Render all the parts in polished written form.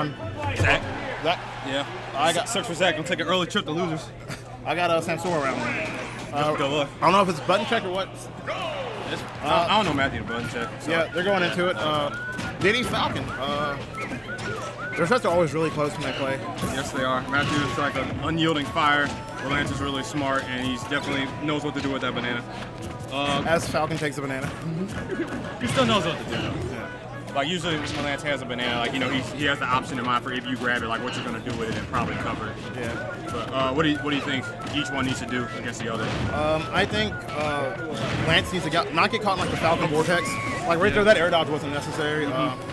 round. Zach? Zach? Yeah. I got search for Zach. I'm taking early trip to losers. I got Samsora round one. Good luck. I don't know if it's button check or what. I don't know Matthew the button check. So. Yeah, they're going into it. Diddy, Falcon. Their sets are always really close when they play. Yes, they are. Matthew is like an unyielding fire. Lance is really smart, and he's definitely knows what to do with that banana. As Falcon takes a banana. He still knows what to do, though. Yeah. Like, usually when Lance has a banana, like, you know, he has the option in mind for if you grab it, like, what you're going to do with it and probably cover it. Yeah. But what do you think each one needs to do against the other? I think Lance needs to not get caught in, like, the Falcon vortex. Like, right there, that air dodge wasn't necessary.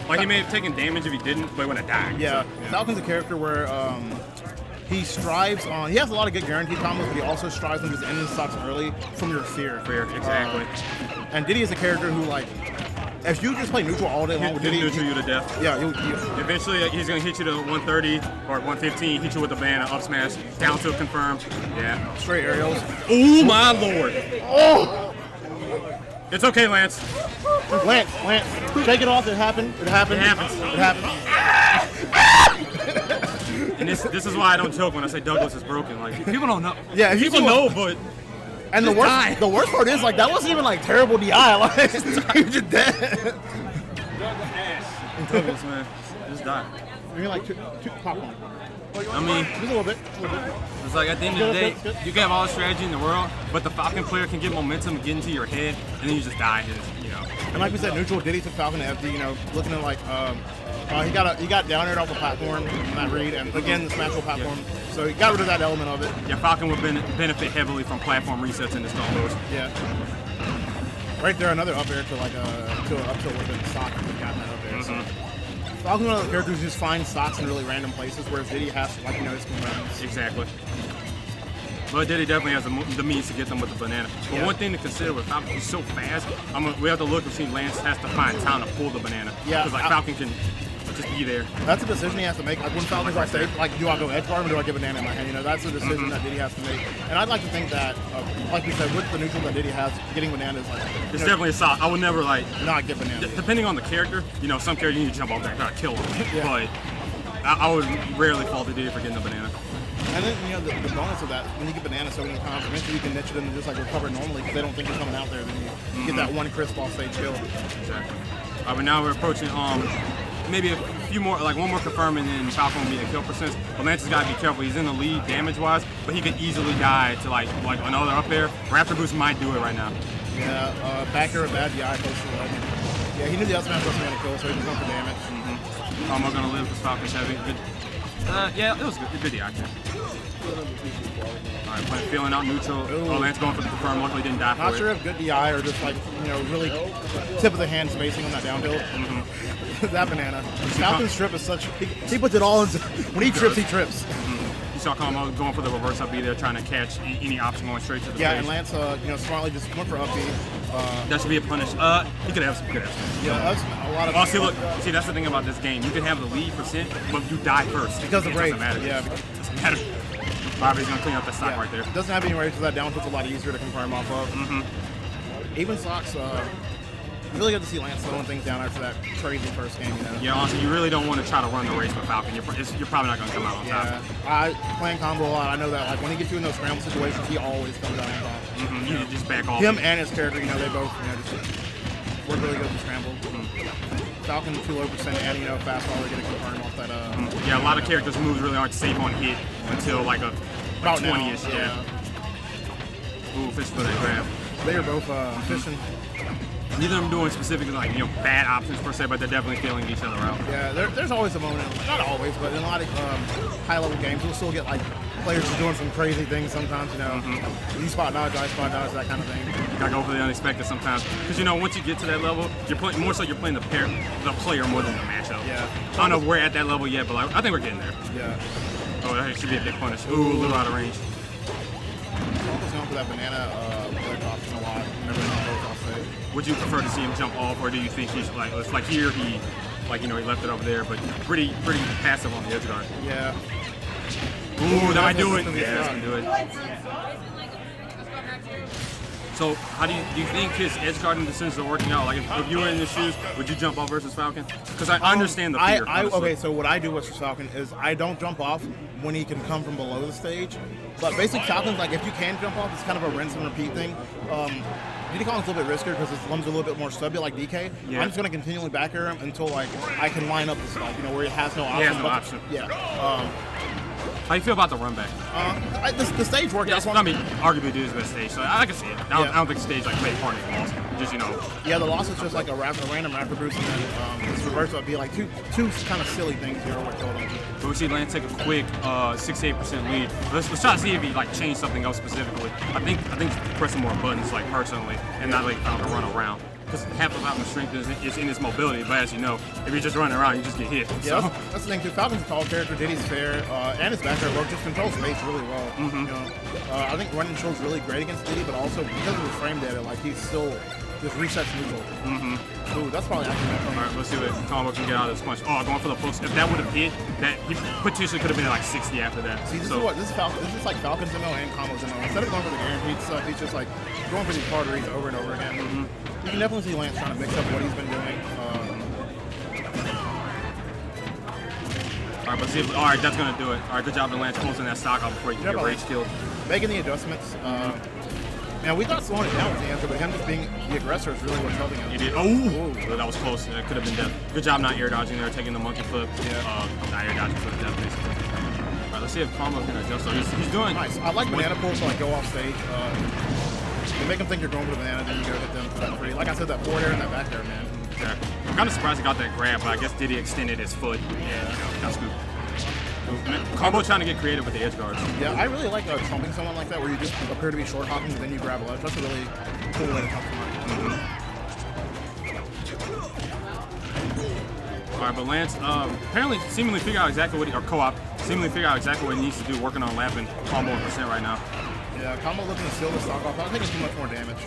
Like, he may have taken damage if he didn't, but he wouldn't have died. Yeah. So, Falcon's a character where he strives on. He has a lot of good guaranteed combos, but he also strives on just ending stocks early from your fear. Exactly. And Diddy is a character who, like, if you just play neutral all day long with Diddy, he'll neutral you to death. Yeah, eventually he's gonna hit you to 130 or 115, hit you with the banana, up smash, down tilt confirm. Yeah. Straight aerials. Oh my lord. Oh! It's okay, Lance. Lance, shake it off. It happened. It happened. And this is why I don't joke when I say Douglas is broken. Like, people don't know. Yeah, people know, but. And the worst part is, like, that wasn't even like terrible DI. Like, he was just dead. Douglas, man, just die. I mean, like two popcorn. I mean, just a little bit. It's like at the end of the day, you can have all the strategy in the world, but the Falcon player can get momentum and get into your head, and then you just die. You know. And like we said, neutral Diddy took Falcon to FD. You know, looking at like he got down aired off the platform in that read, and again the smashable platform. Yeah. So he got rid of that element of it. Yeah, Falcon would benefit heavily from platform resets in this combos. Yeah. Right there, another up air to like up to a little bit of stock. He got that up air. So. Falcon's one of the characters who just finds stocks in really random places, whereas Diddy has to, like, you know, his commands. Exactly. But Diddy definitely has the means to get them with the banana. But one thing to consider with Falcon, he's so fast. We have to look and see Lance has to find time to pull the banana. Yeah. Because like Falcon can just be there. That's a decision he has to make. Like when Falcon's on stage, like do I go edge guard or do I get banana in my hand? You know, that's a decision that Diddy has to make. And I'd like to think that, like we said, with the neutral that Diddy has, getting banana is like it's definitely a solid. I would never like not get banana. Depending on the character, you know, some characters you need to jump off there and try to kill them. Yeah. But I would rarely fault the Diddy for getting the banana. And then, you know, the bonus of that, when you get banana so many times, eventually you can niche it and just like recover normally because they don't think you're coming out there. Then you get that one crisp off stage kill. Exactly. But now we're approaching maybe a few more, like one more confirm and then Falcon will be the kill percent. But Lance has got to be careful. He's in the lead damage-wise, but he could easily die to like another up air. Raptor Boost might do it right now. Yeah, back air, bad DI, close to 11. Yeah, he knew the up smash wasn't going to kill, so he was going for damage. I'm going to live because Falcon's heavy. Good. Yeah, it was good. Good DI. Alright, feeling out neutral. Ooh. Oh, Lance going for the confirm. Luckily didn't die for it. Not sure if good DI or just like, you know, really tip of the hand spacing on that downhill. That banana. Falcon's trip is such. He puts it all into. When he trips, he trips. You saw Kama going for the reverse up B there, trying to catch any option going straight to the stage. And Lance, you know, smartly just went for up B. That should be a punish. He could have some. Yeah, that's a lot of. Oh, see, that's the thing about this game. You can have the lead percent, but you die first. Because of rage. Doesn't matter. Yeah. Doesn't matter. Bobby's gonna clean up that stock right there. Doesn't have any rage, so that down tilt's a lot easier to confirm off of. Even stocks. Really good to see Lance slowing things down after that crazy first game, you know? Yeah, honestly, you really don't want to try to run the race with Falcon. You're probably not going to come out on top. Playing combo a lot, I know that like when he gets you in those scramble situations, he always comes out on top. You just back off. Him and his character, you know, they both, you know, just work really good with scramble. Falcon too low percent and, you know, fast while they're going to confirm off that. Yeah, a lot of characters' moves really aren't safe on hit until like a 20-ish. Yeah. Ooh, fish for that grab. They are both fishing. Neither of them doing specifically like, you know, bad options per se, but they're definitely feeling each other out. Yeah, there's always a moment, not always, but in a lot of high-level games, you'll still get like players just doing some crazy things sometimes, you know. You spot dodge, I spot dodge, that kind of thing. You gotta go for the unexpected sometimes, because you know once you get to that level, you're playing more so you're playing the player more than the matchup. Yeah. I don't know if we're at that level yet, but like, I think we're getting there. Yeah. Oh, that should be a big punish. Ooh, a little out of range. Falcon's going for that banana ledge option a lot. Whenever he's on both off stage. Would you prefer to see him jump off, or do you think he's like, it's like here he, like, you know, he left it over there, but pretty passive on the edge guard. Yeah. Ooh, that might do it. Yeah, that's gonna do it. So how do you think his edge guarding decisions are working out? Like if you were in his shoes, would you jump off versus Falcon? Because I understand the fear. Okay, so what I do with Falcon is I don't jump off when he can come from below the stage. But basically Falcon's like if you can jump off, it's kind of a rinse and repeat thing. Diddy Kong's a little bit riskier because his limbs are a little bit more stubby like DK. Yeah. I'm just going to continually back air him until like I can line up the stuff, you know, where he has no option. He has no option. Yeah. How do you feel about the run back? The stage worked. Yeah, I mean, arguably Diddy's best stage, so I can see it. I don't think stage like played a part in the loss. Just, you know. Yeah, the loss is just like a random raptor boost, and then this reversal would be like two kind of silly things here. What told him. But we see Lance take a quick 68% lead. Let's try to see if he like changed something else specifically. I think pressing more buttons like personally, and not like Falcon run around. Because half of Falcon's strength is in his mobility, but as you know, if you're just running around, you just get hit. Yeah, so. That's the thing too. Falcon's a tall character, Diddy's fair, and his back air work just controls space really well. You know, I think running show's really great against Diddy, but also because of his frame data, like he still just resets neutral. Ooh, that's probably accurate. All right, let's see what Combo can get out of this punch. Oh, going for the post. If that would have hit, that he potentially could have been at like 60 after that. See, this is Falcon. This is like Falcon's MO and Combo's MO. Instead of going for the guaranteed stuff, he's just like going for these hard reads over and over again. You can definitely see Lance trying to mix up what he's been doing. All right, let's see. All right, that's gonna do it. All right, good job to Lance closing that stock out before you get rage killed. Making the adjustments. Now we thought slowing it down with the answer, but him just being the aggressor is really what's helping him. He did. Oh, that was close. That could have been death. Good job not air dodging there, taking the monkey flip. Yeah. Not air dodging for the death, basically. All right, let's see if Combo can adjust. So he's doing nice. I like banana pulls to like go off stage. You make them think you're going for the banana, then you go hit them. That's pretty. Like I said, that forward air and that back air, man. Exactly. I'm kind of surprised he got that grab, but I guess Diddy extended his foot. Yeah, got scooped. Combo trying to get creative with the edge guards. Yeah, I really like trumping someone like that where you just appear to be short hopping and then you grab a ledge. That's a really cool way to come from All right, but Lance apparently seemingly figure out exactly what seemingly figure out exactly what he needs to do, working on lapping Combo in percent right now. Yeah, Combo looking to steal the stock off. I don't think it's too much more damage.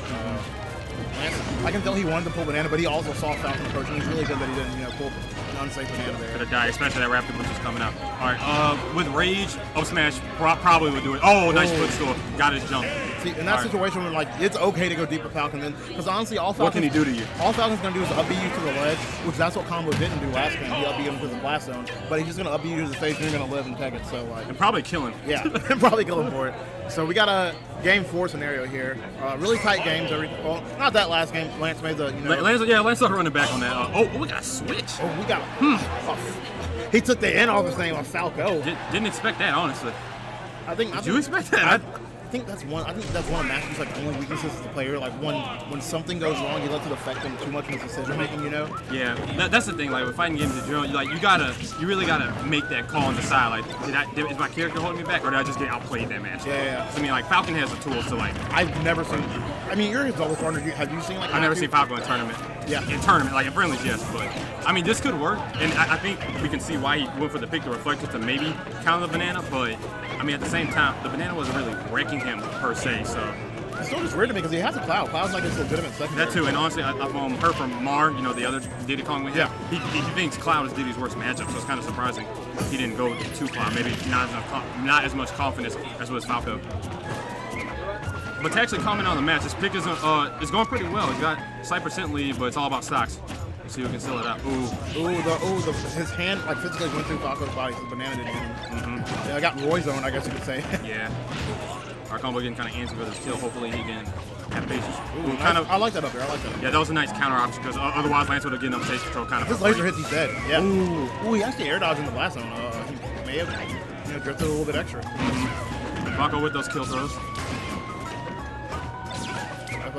Lance, I can tell he wanted to pull banana, but he also saw Falcon approaching. He's really good that he didn't, pull an unsafe banana there. Could have died, especially that raptor boost is coming out. All right, with rage, up smash probably would do it. Oh, nice footstool, got his jump. See, in that situation, when like it's okay to go deep with Falcon, then because honestly, what can he do to you? All Falcon's gonna do is up B you to the ledge, which that's what Combo didn't do last game. He up B him to the blast zone, but he's just gonna up B you to the stage, and you're gonna live and tag it. So like, and probably kill him. Yeah, and probably kill him for it. So we got a game 4 scenario here. Really tight games. Well, not that last game. Lance made the Lance started running back on that. We got a switch. Oh, we got. He took the N off his name on Falco. Didn't expect that, honestly. Did you expect that? I think that's one of Master's like only weaknesses as a player. Like when something goes wrong, you let it affect him too much in his decision making. You know. Yeah, that's the thing. Like with fighting games in general, you really gotta make that call and decide. Like, is my character holding me back, or did I just get outplayed that match? Yeah. I mean, like Falcon has the tools to like. I've never seen. I mean, you're his double partner. Have you seen like? I've never seen Falcon in a tournament. Yeah. In tournament, like in friendlies, yes, but I mean, this could work, and I think we can see why he went for the pick the reflector to maybe counter the banana, but I mean, at the same time, the banana wasn't really wrecking him per se, so. It's still just weird to me because he has a Cloud. Cloud's like his legitimate secondary. That too, and honestly, I've heard from Mar, the other Diddy Kong we have, he thinks Cloud is Diddy's worst matchup, so it's kind of surprising he didn't go to Cloud. Maybe not as much confidence as was Falco. But to actually comment on the match, this pick is going pretty well. He's got slight percent lead, but it's all about stocks. Let's see who can seal it out. His hand like physically went through Falco's body, so the banana didn't hit him. Yeah, I got Roy zone, I guess you could say. Yeah. Our Combo getting kind of antsy with his kill. Hopefully he can have patience. Nice. I like that up there. Yeah, that was a nice counter option because otherwise Lance would have given up stage control kind of. This laser hits, he's dead. Yeah. Ooh, he actually air dodged in the blast zone. He may have drifted a little bit extra. Falco with those kill throws. If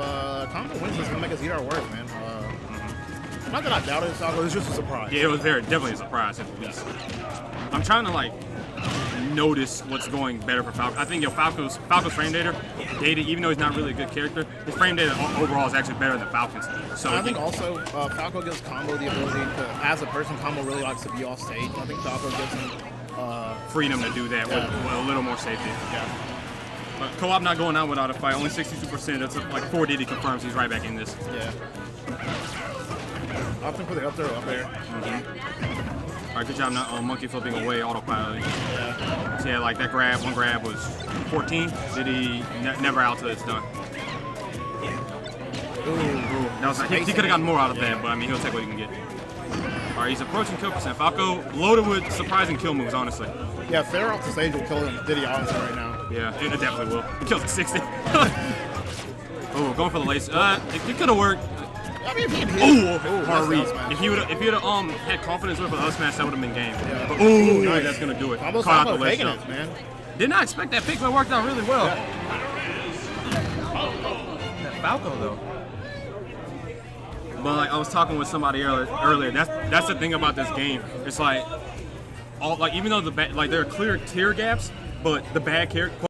Combo wins, it's gonna make us eat our words, man. Not that I doubted it, Falco. It was just a surprise. Yeah, it was definitely a surprise at least. I'm trying to like notice what's going better for Falcon. I think Falco's frame data, even though he's not really a good character, his frame data overall is actually better than Falcon's. So I think also Falco gives Combo the ability to, as a person, Combo really likes to be off stage. I think Falco gives him freedom to do that with a little more safety. Yeah. But co-op not going out without a fight, only 62%. That's like 4 Diddy confirms he's right back in this. Yeah. Opting for the up there. All right, good job not monkey flipping away autopilot. Yeah. So yeah, like that grab, one grab was 14. Diddy never out till it's done. That was he could have gotten more out of that, but I mean he'll take what he can get. All right, he's approaching kill percent. Falco loaded with surprising kill moves, honestly. Yeah, fair off the stage will kill him Diddy honestly right now. Yeah, it definitely will. He kills at 60. Oh, going for the lace. It could have worked. I mean, if he had hit, Hard read. If he would have had confidence with the other smash, that would have been game. Yeah. But nice. That's gonna do it. Almost Caught out the taking ledge it, man. Did not expect that pick, but it worked out really well. That Falcon though. But like I was talking with somebody earlier. That's the thing about this game. It's like even though there are clear tier gaps, but the bad character.